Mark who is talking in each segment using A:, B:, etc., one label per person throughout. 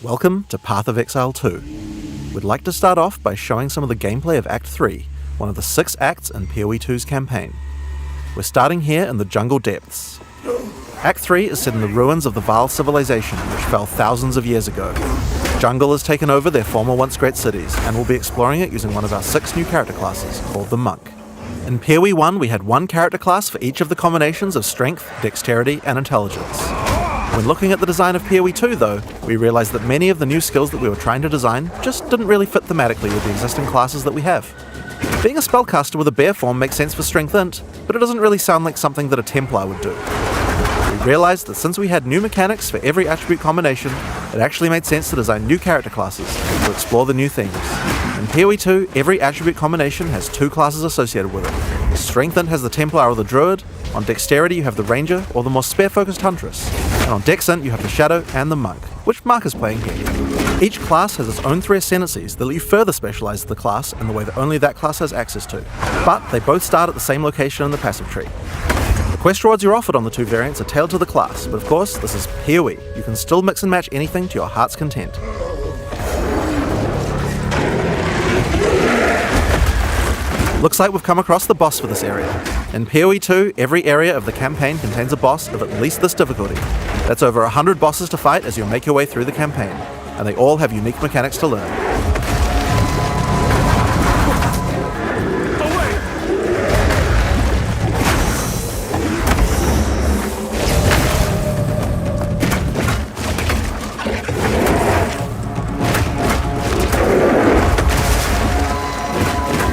A: Welcome to Path of Exile 2. We'd like to start off by showing some of the gameplay of Act 3, one of the 6 acts in PoE 2's campaign. We're starting here in the jungle depths. Act 3 is set in the ruins of the Vaal civilization, which fell thousands of years ago. Jungle has taken over their former once great cities, and we'll be exploring it using one of our 6 new character classes, called the Monk. In PoE 1, we had one character class for each of the combinations of Strength, Dexterity, and Intelligence. When looking at the design of PoE 2 though, we realised that many of the new skills that we were trying to design just didn't really fit thematically with the existing classes that we have. Being a spellcaster with a bear form makes sense for Strength Int, but it doesn't really sound like something that a Templar would do. We realised that since we had new mechanics for every attribute combination, it actually made sense to design new character classes to explore the new themes. In PoE 2, every attribute combination has 2 classes associated with it. Strength Int has the Templar or the Druid, on Dexterity you have the Ranger or the more spare-focused Huntress, and on Dex Int you have the Shadow and the Monk, which Mark is playing here. Each class has its own 3 ascendancies that let you further specialise the class in the way that only that class has access to, but they both start at the same location in the passive tree. The quest rewards you're offered on the 2 variants are tailored to the class, but of course this is PoE. You can still mix and match anything to your heart's content. Looks like we've come across the boss for this area. In PoE 2, every area of the campaign contains a boss of at least this difficulty. That's over 100 bosses to fight as you make your way through the campaign, and they all have unique mechanics to learn.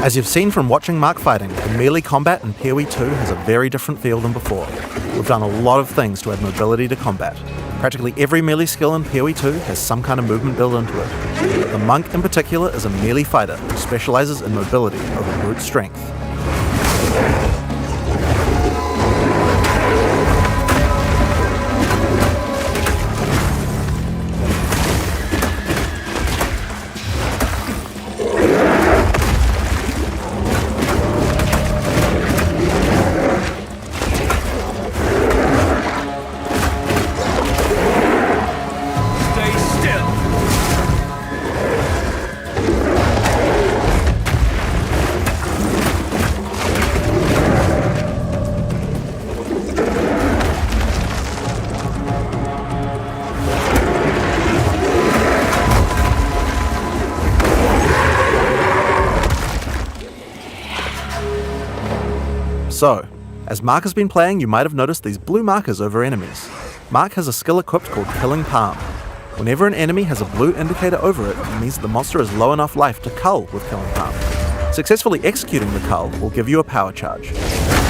A: As you've seen from watching Mark fighting, the melee combat in PoE 2 has a very different feel than before. We've done a lot of things to add mobility to combat. Practically every melee skill in PoE 2 has some kind of movement built into it. The Monk in particular is a melee fighter who specialises in mobility over brute strength. So, as Mark has been playing, you might have noticed these blue markers over enemies. Mark has a skill equipped called Killing Palm. Whenever an enemy has a blue indicator over it, it means that the monster has low enough life to cull with Killing Palm. Successfully executing the cull will give you a power charge.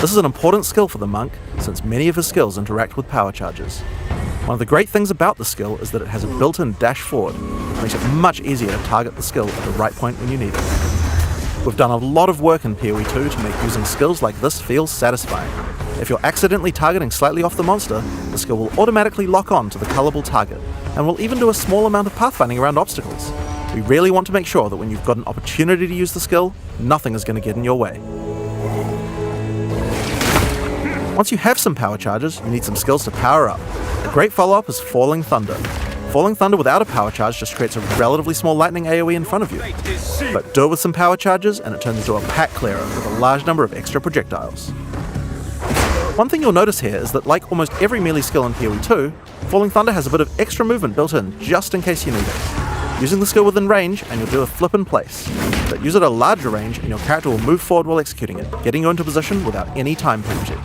A: This is an important skill for the Monk, since many of his skills interact with power charges. One of the great things about the skill is that it has a built-in dash forward, which makes it much easier to target the skill at the right point when you need it. We've done a lot of work in PoE 2 to make using skills like this feel satisfying. If you're accidentally targeting slightly off the monster, the skill will automatically lock on to the cullable target, and will even do a small amount of pathfinding around obstacles. We really want to make sure that when you've got an opportunity to use the skill, nothing is going to get in your way. Once you have some power charges, you need some skills to power up. A great follow-up is Falling Thunder. Falling Thunder without a power charge just creates a relatively small lightning AoE in front of you. But do it with some power charges and it turns into a pack clearer with a large number of extra projectiles. One thing you'll notice here is that like almost every melee skill in PoE 2, Falling Thunder has a bit of extra movement built in just in case you need it. Using the skill within range and you'll do a flip in place, but use it at a larger range and your character will move forward while executing it, getting you into position without any time penalty.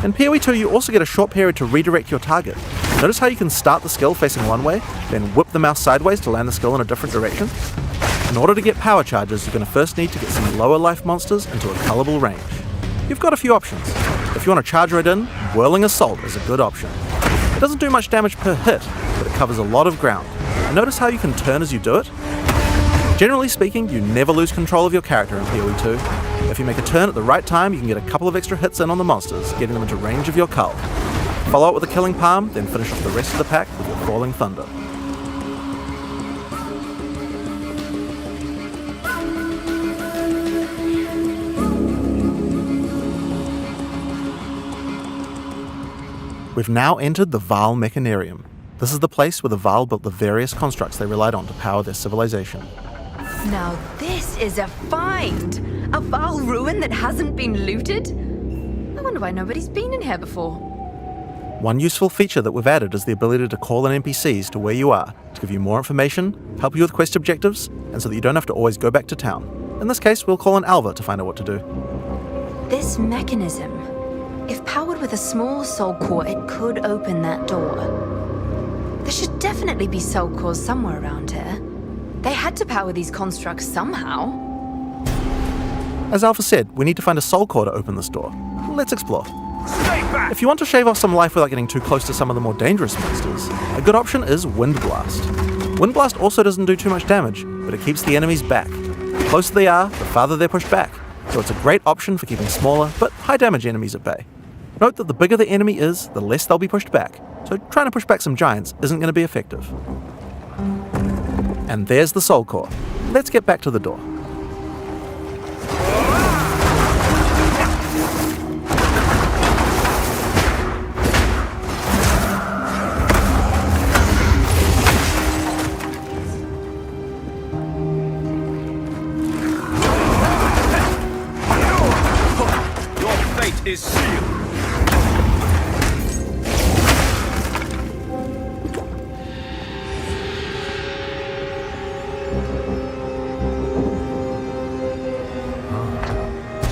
A: In PoE 2 you also get a short period to redirect your target. Notice how you can start the skill facing one way, then whip the mouse sideways to land the skill in a different direction? In order to get power charges, you're going to first need to get some lower life monsters into a cullable range. You've got a few options. If you want to charge right in, Whirling Assault is a good option. It doesn't do much damage per hit, but it covers a lot of ground. And notice how you can turn as you do it? Generally speaking, you never lose control of your character in PoE 2. If you make a turn at the right time, you can get a couple of extra hits in on the monsters, getting them into range of your cull. Follow up with a Killing Palm, then finish off the rest of the pack with your Falling Thunder. We've now entered the Vaal Mechanarium. This is the place where the Vaal built the various constructs they relied on to power their civilization.
B: Now this is a find! A Vaal ruin that hasn't been looted? I wonder why nobody's been in here before.
A: One useful feature that we've added is the ability to call in NPCs to where you are, to give you more information, help you with quest objectives, and so that you don't have to always go back to town. In this case, we'll call in Alva to find out what to do.
B: This mechanism, if powered with a small soul core, it could open that door. There should definitely be soul cores somewhere around here. They had to power these constructs somehow.
A: As Alpha said, we need to find a soul core to open this door. Let's explore. If you want to shave off some life without getting too close to some of the more dangerous monsters, a good option is Wind Blast. Wind Blast also doesn't do too much damage, but it keeps the enemies back. The closer they are, the farther they're pushed back, so it's a great option for keeping smaller but high damage enemies at bay. Note that the bigger the enemy is, the less they'll be pushed back, so trying to push back some giants isn't going to be effective. And there's the soul core. Let's get back to the door.
C: Is sealed.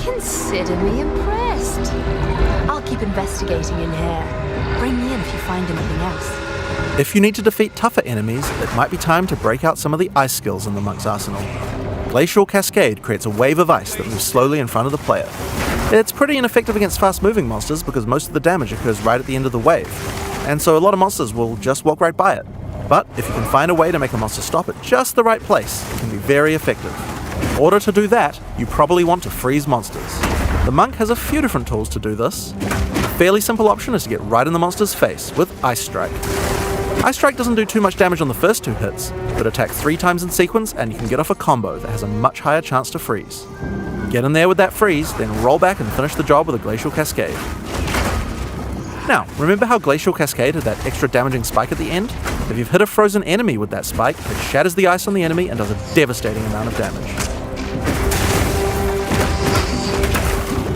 B: Consider me impressed. I'll keep investigating in here. Bring me in if you find anything else.
A: If you need to defeat tougher enemies, it might be time to break out some of the ice skills in the monk's arsenal. Glacial Cascade creates a wave of ice that moves slowly in front of the player. It's pretty ineffective against fast-moving monsters because most of the damage occurs right at the end of the wave, and so a lot of monsters will just walk right by it. But if you can find a way to make a monster stop at just the right place, it can be very effective. In order to do that, you probably want to freeze monsters. The monk has a few different tools to do this. A fairly simple option is to get right in the monster's face with Ice Strike. Ice Strike doesn't do too much damage on the first 2 hits, but attack 3 times in sequence and you can get off a combo that has a much higher chance to freeze. Get in there with that freeze, then roll back and finish the job with a Glacial Cascade. Now, remember how Glacial Cascade had that extra damaging spike at the end? If you've hit a frozen enemy with that spike, it shatters the ice on the enemy and does a devastating amount of damage.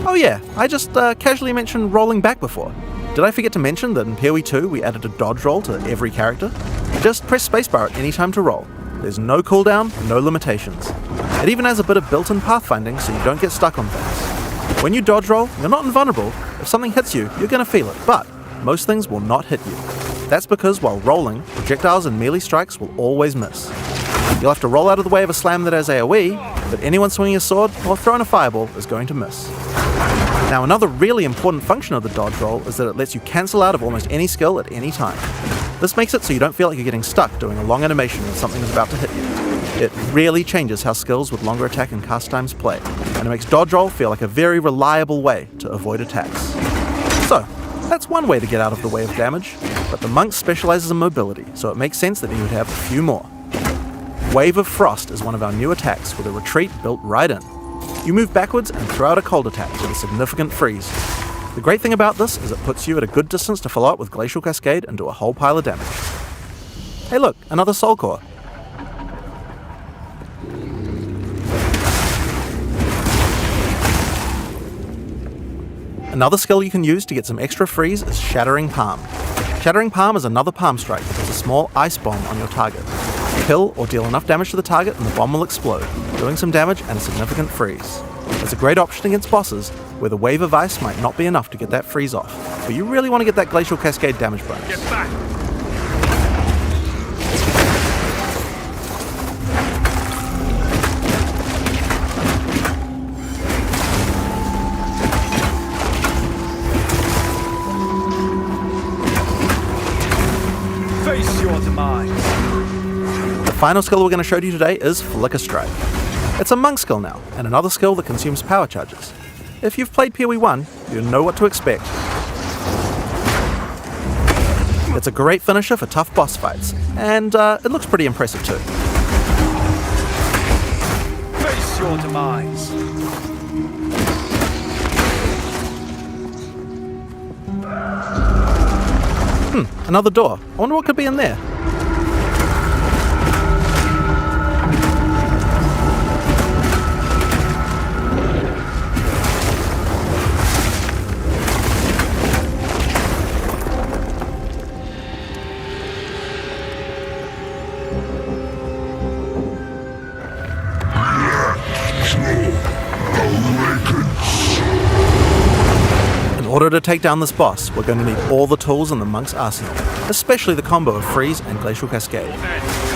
A: Oh yeah, I just casually mentioned rolling back before. Did I forget to mention that in PoE 2 we added a dodge roll to every character? Just press spacebar at any time to roll. There's no cooldown, no limitations. It even has a bit of built-in pathfinding so you don't get stuck on things. When you dodge roll, you're not invulnerable. If something hits you, you're going to feel it, but most things will not hit you. That's because while rolling, projectiles and melee strikes will always miss. You'll have to roll out of the way of a slam that has AoE, but anyone swinging a sword or throwing a fireball is going to miss. Now, another really important function of the dodge roll is that it lets you cancel out of almost any skill at any time. This makes it so you don't feel like you're getting stuck doing a long animation when something is about to hit you. It really changes how skills with longer attack and cast times play, and it makes dodge roll feel like a very reliable way to avoid attacks. So, that's one way to get out of the way of damage, but the monk specializes in mobility, so it makes sense that he would have a few more. Wave of Frost is one of our new attacks with a retreat built right in. You move backwards and throw out a cold attack with a significant freeze. The great thing about this is it puts you at a good distance to follow up with Glacial Cascade and do a whole pile of damage. Hey look, another soul core. Another skill you can use to get some extra freeze is Shattering Palm. Shattering Palm is another palm strike that puts a small ice bomb on your target. Kill or deal enough damage to the target and the bomb will explode, doing some damage and a significant freeze. It's a great option against bosses where the wave of ice might not be enough to get that freeze off, but you really want to get that Glacial Cascade damage bonus.
C: Get back! Face your demise.
A: The final skill we're going to show you today is Flicker Strike. It's a monk skill now, and another skill that consumes power charges. If you've played PoE 1, you know what to expect. It's a great finisher for tough boss fights, and it looks pretty impressive too.
C: Face your demise.
A: Another door. I wonder what could be in there. In order to take down this boss, we're going to need all the tools in the monk's arsenal, especially the combo of Freeze and Glacial Cascade.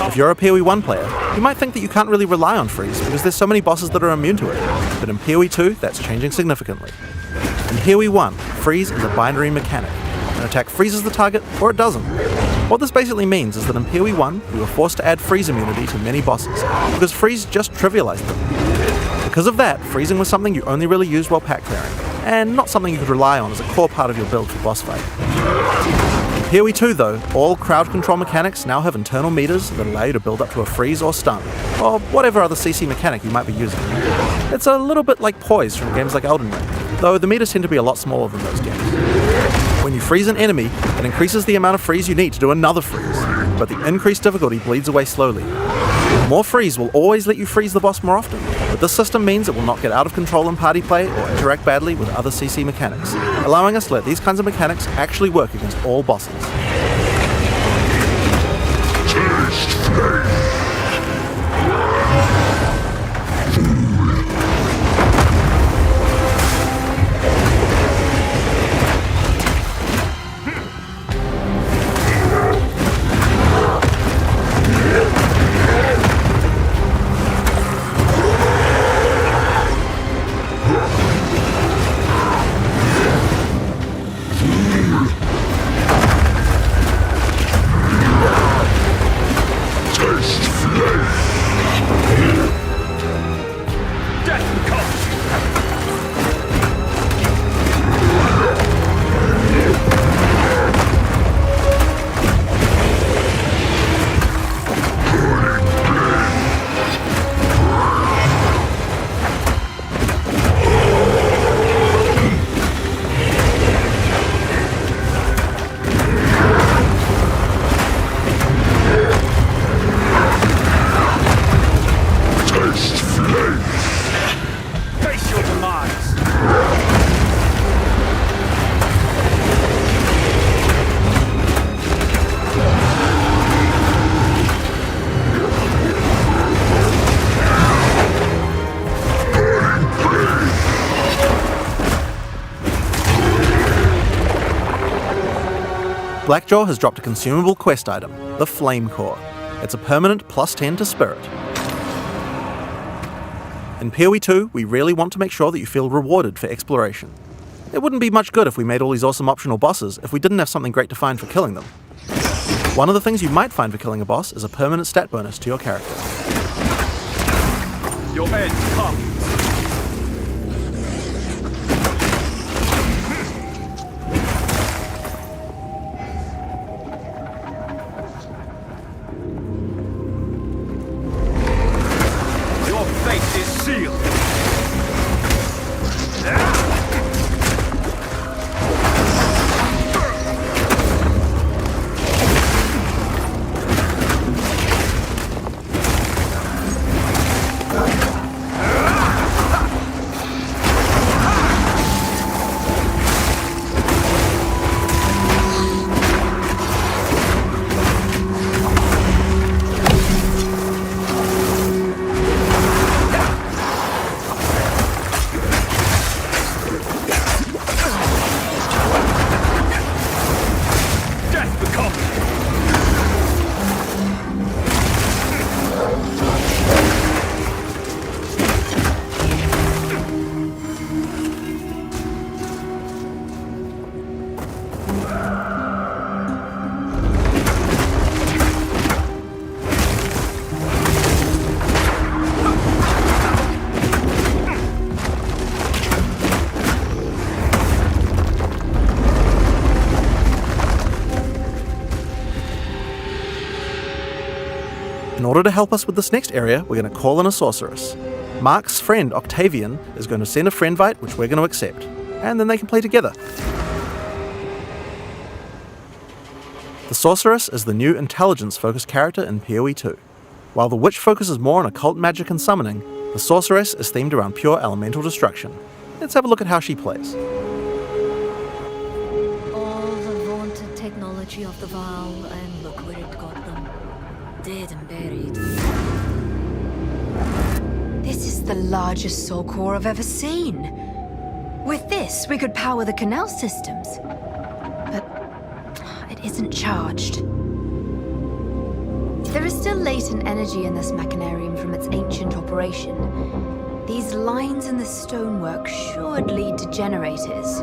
A: If you're a PoE 1 player, you might think that you can't really rely on Freeze because there's so many bosses that are immune to it, but in PoE 2 that's changing significantly. In PoE 1, Freeze is a binary mechanic. An attack freezes the target or it doesn't. What this basically means is that in PoE 1 we were forced to add freeze immunity to many bosses, because Freeze just trivialized them. Because of that, freezing was something you only really used while pack clearing, and not something you could rely on as a core part of your build for boss fight. In PoE 2 though, all crowd control mechanics now have internal meters that allow you to build up to a freeze or stun, or whatever other CC mechanic you might be using. It's a little bit like poise from games like Elden Ring, though the meters tend to be a lot smaller than those games. When you freeze an enemy, it increases the amount of freeze you need to do another freeze, but the increased difficulty bleeds away slowly. More freeze will always let you freeze the boss more often, but this system means it will not get out of control in party play or interact badly with other CC mechanics, allowing us to let these kinds of mechanics actually work against all bosses. Blackjaw has dropped a consumable quest item, the Flame Core. It's a permanent +10 to Spirit. In PoE 2, we really want to make sure that you feel rewarded for exploration. It wouldn't be much good if we made all these awesome optional bosses if we didn't have something great to find for killing them. One of the things you might find for killing a boss is a permanent stat bonus to your character.
C: Your end comes. Your fate is sealed.
A: In order to help us with this next area, we're going to call in a Sorceress. Mark's friend Octavian is going to send a friendvite, which we're going to accept, and then they can play together. The Sorceress is the new intelligence-focused character in PoE 2. While the Witch focuses more on occult magic and summoning, the Sorceress is themed around pure elemental destruction. Let's have a look at how she plays.
D: All the vaunted technology of the Vow, and look where it got them. Dead and buried.
B: This is the largest soul core I've ever seen. With this, we could power the canal systems. But it isn't charged. There is still latent energy in this machinarium from its ancient operation. These lines in the stonework should lead to generators.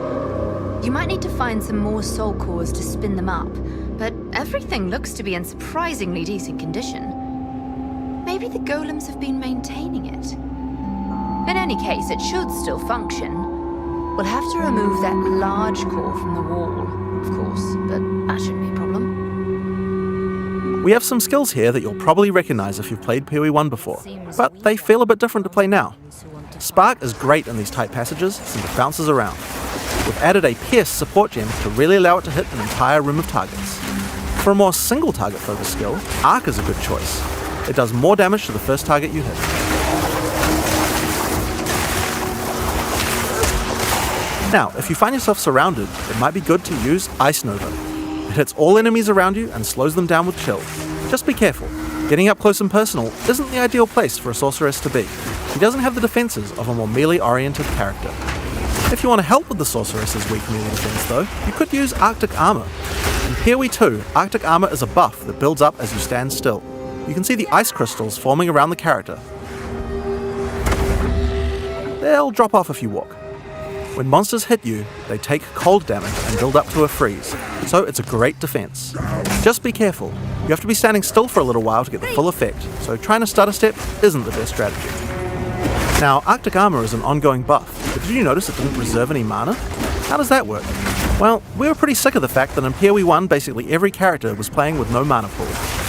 B: You might need to find some more soul cores to spin them up, but everything looks to be in surprisingly decent condition. Maybe the golems have been maintaining it. In any case, it should still function. We'll have to remove that large core from the wall, of course, but that shouldn't be a problem.
A: We have some skills here that you'll probably recognize if you've played PoE 1 before, but they feel a bit different to play now. Spark is great in these tight passages since it bounces around. We've added a Pierce support gem to really allow it to hit an entire room of targets. For a more single target focused skill, Arc is a good choice. It does more damage to the first target you hit. Now, if you find yourself surrounded, it might be good to use Ice Nova. It hits all enemies around you and slows them down with chill. Just be careful. Getting up close and personal isn't the ideal place for a Sorceress to be. She doesn't have the defenses of a more melee-oriented character. If you want to help with the Sorceress's weak melee defense though, you could use Arctic Armor. In PoE 2, Arctic Armor is a buff that builds up as you stand still. You can see the ice crystals forming around the character. They'll drop off if you walk. When monsters hit you, they take cold damage and build up to a freeze, so it's a great defense. Just be careful. You have to be standing still for a little while to get the full effect, so trying to stutter step isn't the best strategy. Now, Arctic Armor is an ongoing buff, but did you notice it didn't reserve any mana? How does that work? Well, we were pretty sick of the fact that in PoE 1 basically every character was playing with no mana pool,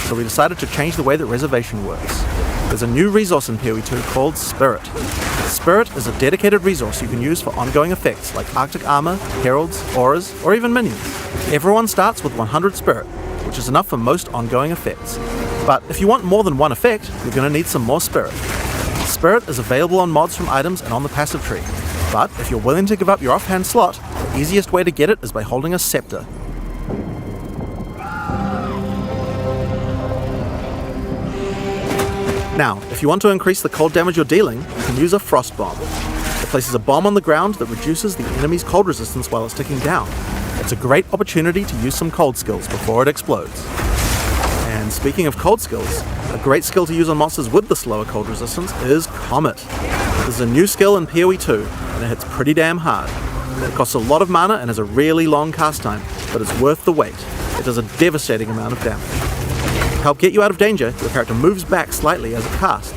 A: so we decided to change the way that reservation works. There's a new resource in PoE 2 called Spirit. Spirit is a dedicated resource you can use for ongoing effects like Arctic Armor, Heralds, Auras, or even Minions. Everyone starts with 100 Spirit, which is enough for most ongoing effects. But if you want more than one effect, you're going to need some more Spirit. Spirit is available on mods from items and on the passive tree. But if you're willing to give up your offhand slot, the easiest way to get it is by holding a Scepter. Now, if you want to increase the cold damage you're dealing, you can use a Frost Bomb. It places a bomb on the ground that reduces the enemy's cold resistance while it's ticking down. It's a great opportunity to use some cold skills before it explodes. And speaking of cold skills, a great skill to use on monsters with the slower cold resistance is Comet. This is a new skill in PoE 2, and it hits pretty damn hard. It costs a lot of mana and has a really long cast time, but it's worth the wait. It does a devastating amount of damage. To help get you out of danger, your character moves back slightly as it casts.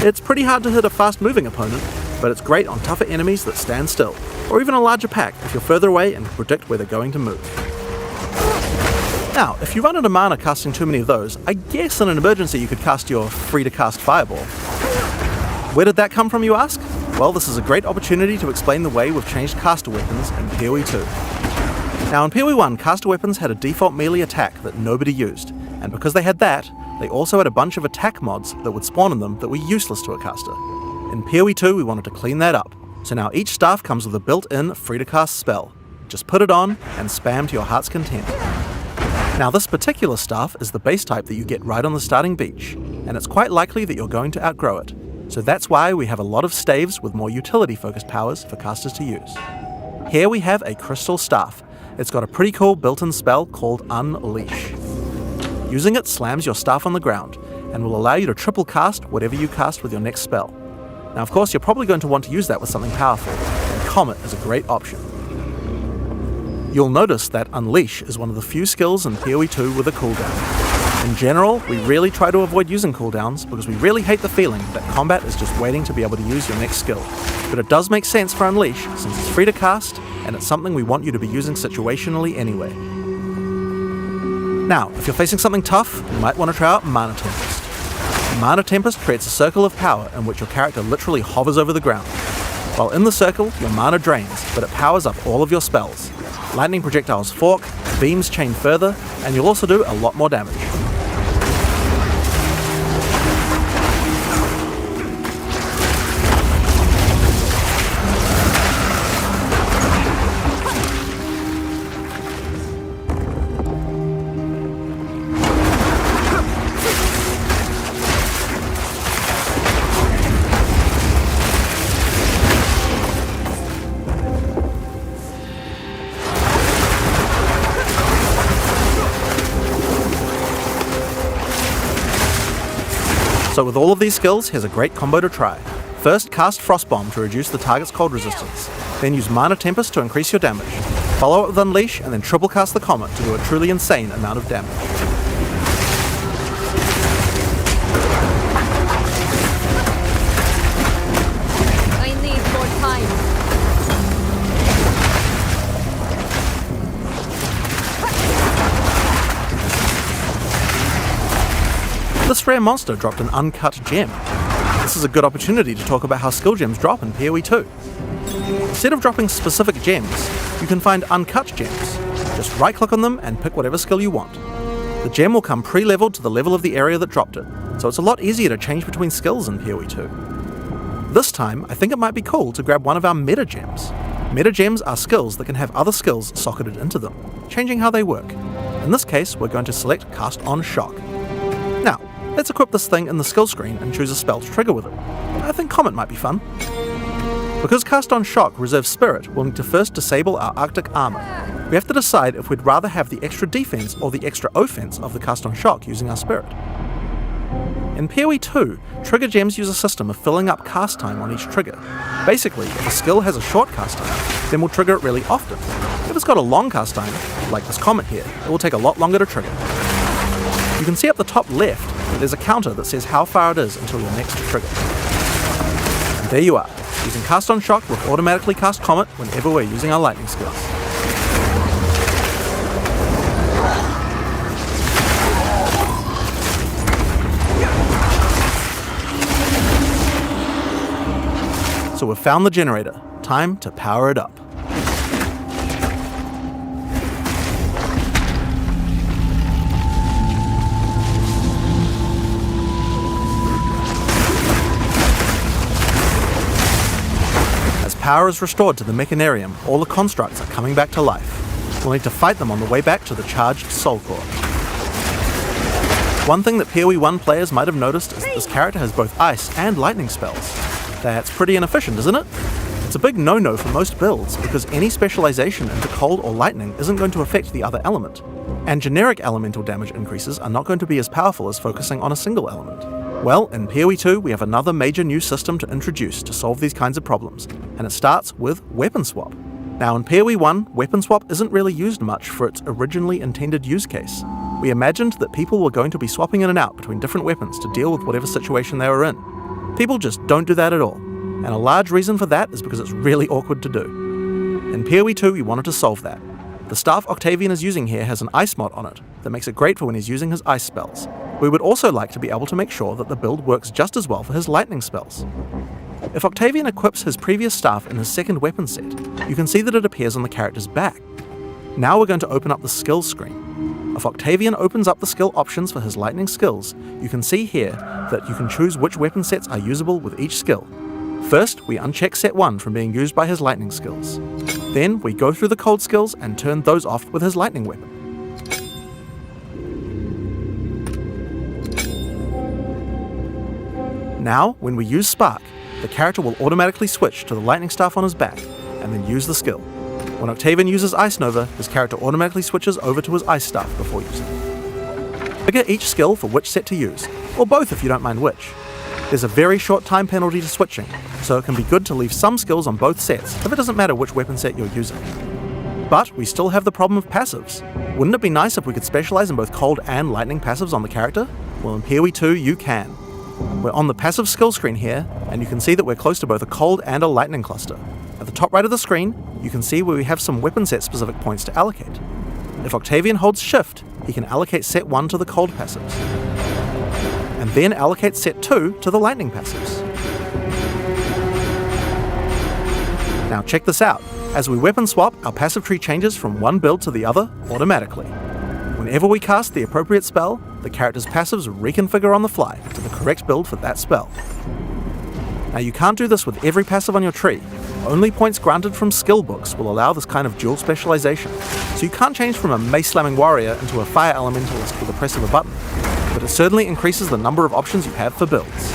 A: It's pretty hard to hit a fast-moving opponent, but it's great on tougher enemies that stand still, or even a larger pack if you're further away and can predict where they're going to move. Now, if you run out of mana casting too many of those, I guess in an emergency you could cast your free-to-cast Fireball. Where did that come from, you ask? Well, this is a great opportunity to explain the way we've changed caster weapons in PoE 2. Now, in PoE 1, caster weapons had a default melee attack that nobody used, and because they had that, they also had a bunch of attack mods that would spawn in them that were useless to a caster. In PoE 2, we wanted to clean that up, so now each staff comes with a built-in free-to-cast spell. Just put it on and spam to your heart's content. Now, this particular staff is the base type that you get right on the starting beach, and it's quite likely that you're going to outgrow it, so that's why we have a lot of staves with more utility-focused powers for casters to use. Here we have a crystal staff. It's got a pretty cool built-in spell called Unleash. Using it slams your staff on the ground, and will allow you to triple cast whatever you cast with your next spell. Now, of course, you're probably going to want to use that with something powerful, and Comet is a great option. You'll notice that Unleash is one of the few skills in PoE 2 with a cooldown. In general, we really try to avoid using cooldowns because we really hate the feeling that combat is just waiting to be able to use your next skill. But it does make sense for Unleash since it's free to cast, and it's something we want you to be using situationally anyway. Now, if you're facing something tough, you might want to try out Mana Tempest. Mana Tempest creates a circle of power in which your character literally hovers over the ground. While in the circle, your mana drains, but it powers up all of your spells. Lightning projectiles fork, beams chain further, and you'll also do a lot more damage. So with all of these skills, here's a great combo to try. First, cast Frost Bomb to reduce the target's cold resistance. Then use Mana Tempest to increase your damage. Follow it with Unleash, and then triple cast the Comet to do a truly insane amount of damage.
D: I need more time.
A: This rare monster dropped an uncut gem. This is a good opportunity to talk about how skill gems drop in PoE 2. Instead of dropping specific gems, you can find uncut gems. Just right-click on them and pick whatever skill you want. The gem will come pre-leveled to the level of the area that dropped it, so it's a lot easier to change between skills in PoE 2. This time, I think it might be cool to grab one of our meta gems. Meta gems are skills that can have other skills socketed into them, changing how they work. In this case, we're going to select Cast on Shock. Now, let's equip this thing in the skill screen and choose a spell to trigger with it. I think Comet might be fun. Because Cast on Shock reserves Spirit, we'll need to first disable our Arctic armor. We have to decide if we'd rather have the extra defense or the extra offense of the Cast on Shock using our Spirit. In PoE 2, trigger gems use a system of filling up cast time on each trigger. Basically, if a skill has a short cast time, then we'll trigger it really often. If it's got a long cast time, like this Comet here, it will take a lot longer to trigger. You can see up the top left that there's a counter that says how far it is until your next trigger. And there you are. Using Cast on Shock, we'll automatically cast Comet whenever we're using our lightning skills. So we've found the generator. Time to power it up. Power is restored to the Mechanarium, all the constructs are coming back to life. We'll need to fight them on the way back to the charged Soul Core. One thing that PoE 1 players might have noticed is that this character has both ice and lightning spells. That's pretty inefficient, isn't it? It's a big no-no for most builds, because any specialization into cold or lightning isn't going to affect the other element. And generic elemental damage increases are not going to be as powerful as focusing on a single element. Well, in PoE 2 we have another major new system to introduce to solve these kinds of problems, and it starts with Weapon Swap. Now in PoE 1, Weapon Swap isn't really used much for its originally intended use case. We imagined that people were going to be swapping in and out between different weapons to deal with whatever situation they were in. People just don't do that at all, and a large reason for that is because it's really awkward to do. In PoE 2 we wanted to solve that. The staff Octavian is using here has an ice mod on it that makes it great for when he's using his ice spells. We would also like to be able to make sure that the build works just as well for his lightning spells. If Octavian equips his previous staff in his second weapon set, you can see that it appears on the character's back. Now we're going to open up the skills screen. If Octavian opens up the skill options for his lightning skills, you can see here that you can choose which weapon sets are usable with each skill. First, we uncheck set 1 from being used by his lightning skills. Then we go through the cold skills and turn those off with his lightning weapon. Now, when we use Spark, the character will automatically switch to the lightning staff on his back, and then use the skill. When Octavian uses Ice Nova, his character automatically switches over to his ice staff before using it. Figure each skill for which set to use, or both if you don't mind which. There's a very short time penalty to switching, so it can be good to leave some skills on both sets if it doesn't matter which weapon set you're using. But we still have the problem of passives. Wouldn't it be nice if we could specialize in both cold and lightning passives on the character? Well, in PoE 2 you can. We're on the passive skill screen here, and you can see that we're close to both a cold and a lightning cluster. At the top right of the screen, you can see where we have some weapon set specific points to allocate. If Octavian holds shift, he can allocate set 1 to the cold passives, and then allocate set 2 to the lightning passives. Now check this out. As we weapon swap, our passive tree changes from one build to the other automatically. Whenever we cast the appropriate spell, the character's passives reconfigure on the fly to the correct build for that spell. Now you can't do this with every passive on your tree. Only points granted from skill books will allow this kind of dual specialization, so you can't change from a mace-slamming warrior into a fire elementalist with the press of a button, but it certainly increases the number of options you have for builds.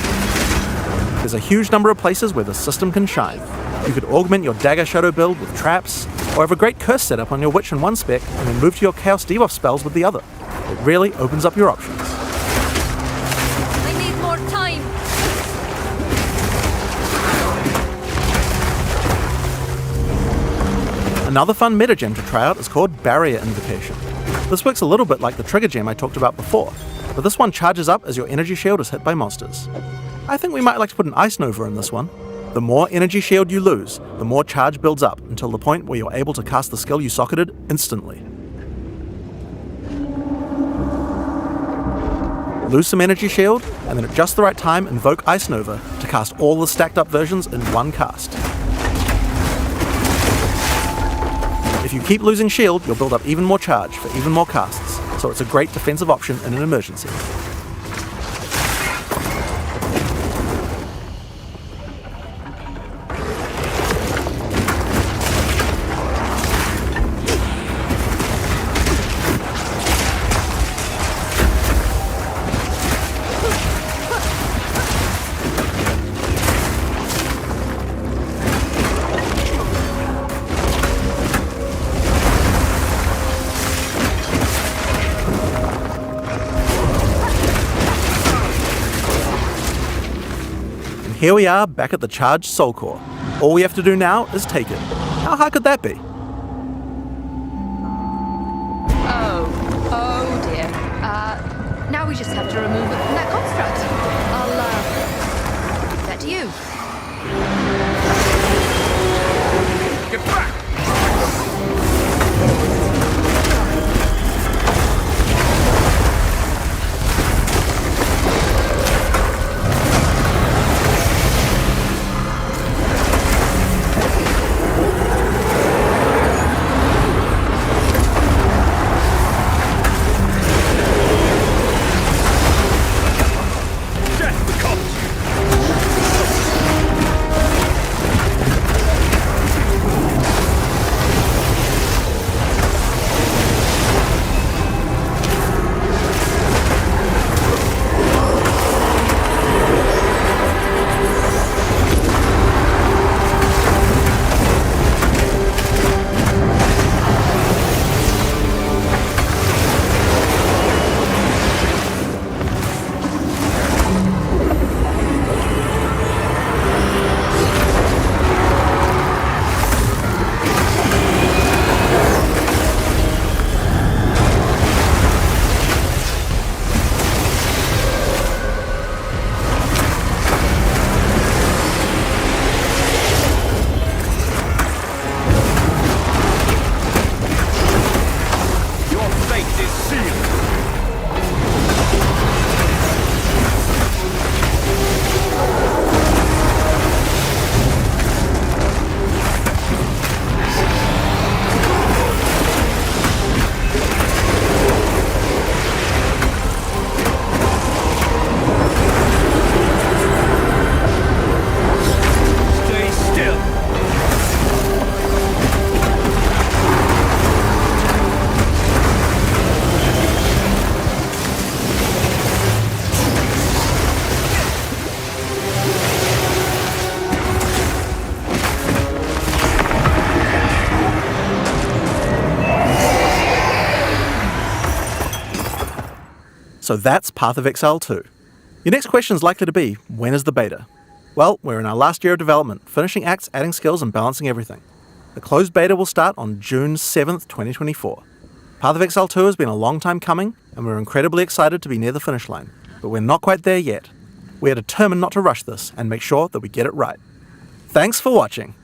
A: There's a huge number of places where the system can shine. You could augment your Dagger Shadow build with traps, or have a great curse setup on your Witch in one spec and then move to your Chaos debuff spells with the other. It really opens up your options.
D: I need more time.
A: Another fun meta gem to try out is called Barrier Invocation. This works a little bit like the trigger gem I talked about before, but this one charges up as your energy shield is hit by monsters. I think we might like to put an Ice Nova in this one. The more energy shield you lose, the more charge builds up until the point where you're able to cast the skill you socketed instantly. Lose some energy shield, and then at just the right time invoke Ice Nova to cast all the stacked up versions in one cast. If you keep losing shield, you'll build up even more charge for even more casts, so it's a great defensive option in an emergency. Here we are, back at the charged Soul Core. All we have to do now is take it. How hard could that be?
B: Oh dear. Now we just have to remove it from that construct. I'll give that to you.
C: Get back!
A: So that's Path of Exile 2. Your next question is likely to be, when is the beta? Well, we're in our last year of development, finishing acts, adding skills, and balancing everything. The closed beta will start on June 7th, 2024. Path of Exile 2 has been a long time coming, and we're incredibly excited to be near the finish line, but we're not quite there yet. We are determined not to rush this and make sure that we get it right. Thanks for watching.